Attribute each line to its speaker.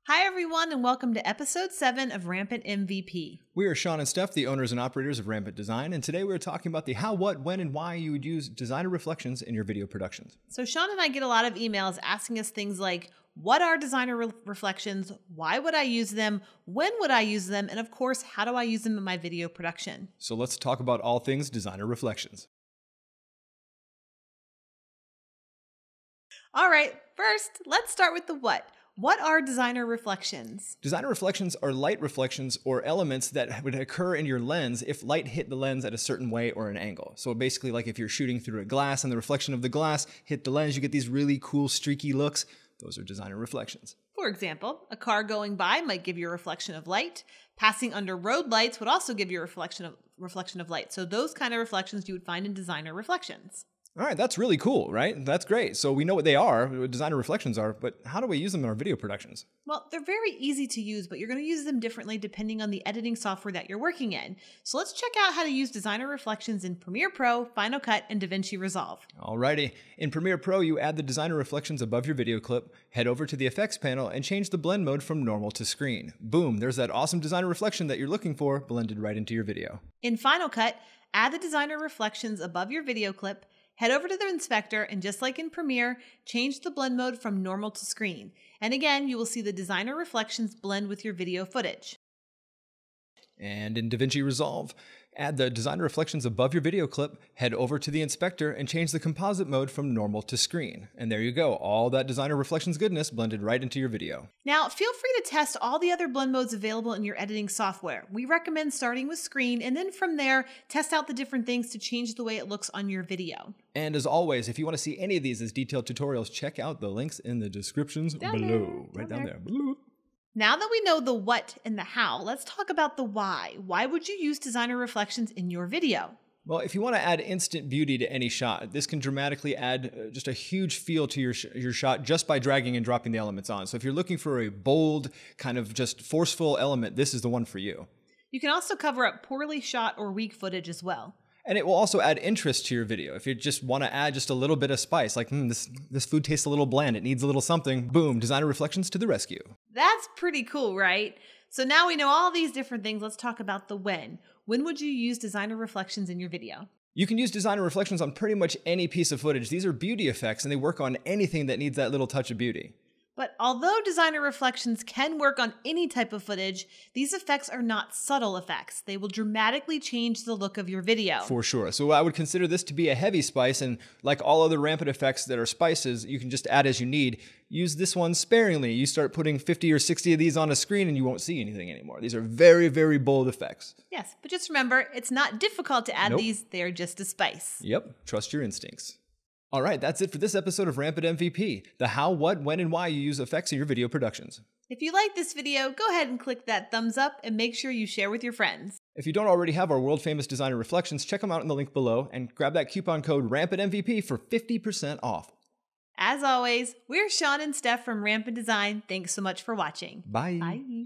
Speaker 1: Hi, everyone, and welcome to episode 7 of Rampant MVP.
Speaker 2: We are Sean and Steph, the owners and operators of Rampant Design, and today we're talking about the how, what, when, and why you would use designer reflections in your video productions.
Speaker 1: So Sean and I get a lot of emails asking us things like, what are designer reflections? Why would I use them? When would I use them? And of course, how do I use them in my video production?
Speaker 2: So let's talk about all things designer reflections.
Speaker 1: All right, first, let's start with the what. What are designer reflections?
Speaker 2: Designer reflections are light reflections or elements that would occur in your lens if light hit the lens at a certain way or an angle. So basically, like if you're shooting through a glass and the reflection of the glass hit the lens, you get these really cool streaky looks. Those are designer reflections.
Speaker 1: For example, a car going by might give you a reflection of light. Passing under road lights would also give you a reflection of light. So those kind of reflections you would find in designer reflections.
Speaker 2: All right, that's really cool, right? That's great. So we know what they are, what designer reflections are, but how do we use them in our video productions?
Speaker 1: Well, they're very easy to use, but you're going to use them differently depending on the editing software that you're working in. So let's check out how to use designer reflections in Premiere Pro, Final Cut, and DaVinci Resolve.
Speaker 2: Alrighty. In Premiere Pro, you add the designer reflections above your video clip, head over to the effects panel, and change the blend mode from normal to screen. Boom, there's that awesome designer reflection that you're looking for blended right into your video.
Speaker 1: In Final Cut, add the designer reflections above your video clip, head over to the inspector, and just like in Premiere, change the blend mode from normal to screen. And again, you will see the designer reflections blend with your video footage.
Speaker 2: And in DaVinci Resolve, add the designer reflections above your video clip, head over to the inspector, and change the composite mode from normal to screen. And there you go, all that designer reflections goodness blended right into your video.
Speaker 1: Now, feel free to test all the other blend modes available in your editing software. We recommend starting with screen, and then from there, test out the different things to change the way it looks on your video.
Speaker 2: And as always, if you want to see any of these as detailed tutorials, check out the links in the descriptions below. Right down there.
Speaker 1: Now that we know the what and the how, let's talk about the why. Why would you use designer reflections in your video?
Speaker 2: Well, if you want to add instant beauty to any shot, this can dramatically add just a huge feel to your shot just by dragging and dropping the elements on. So if you're looking for a bold, kind of just forceful element, this is the one for you.
Speaker 1: You can also cover up poorly shot or weak footage as well.
Speaker 2: And it will also add interest to your video. If you just want to add just a little bit of spice, like this food tastes a little bland, it needs a little something, boom, designer reflections to the rescue.
Speaker 1: That's pretty cool, right? So now we know all these different things, let's talk about the when. When would you use designer reflections in your video?
Speaker 2: You can use designer reflections on pretty much any piece of footage. These are beauty effects and they work on anything that needs that little touch of beauty.
Speaker 1: But although designer reflections can work on any type of footage, these effects are not subtle effects. They will dramatically change the look of your video.
Speaker 2: For sure. So I would consider this to be a heavy spice, and like all other rampant effects that are spices, you can just add as you need. Use this one sparingly. You start putting 50 or 60 of these on a screen and you won't see anything anymore. These are very, very bold effects.
Speaker 1: Yes, but just remember, it's not difficult to add these. They are just a spice.
Speaker 2: Yep. Trust your instincts. All right, that's it for this episode of Rampant MVP, the how, what, when, and why you use effects in your video productions.
Speaker 1: If you like this video, go ahead and click that thumbs up and make sure you share with your friends.
Speaker 2: If you don't already have our world-famous designer reflections, check them out in the link below and grab that coupon code RAMPANTMVP for 50% off.
Speaker 1: As always, we're Sean and Steph from Rampant Design. Thanks so much for watching.
Speaker 2: Bye.
Speaker 1: Bye.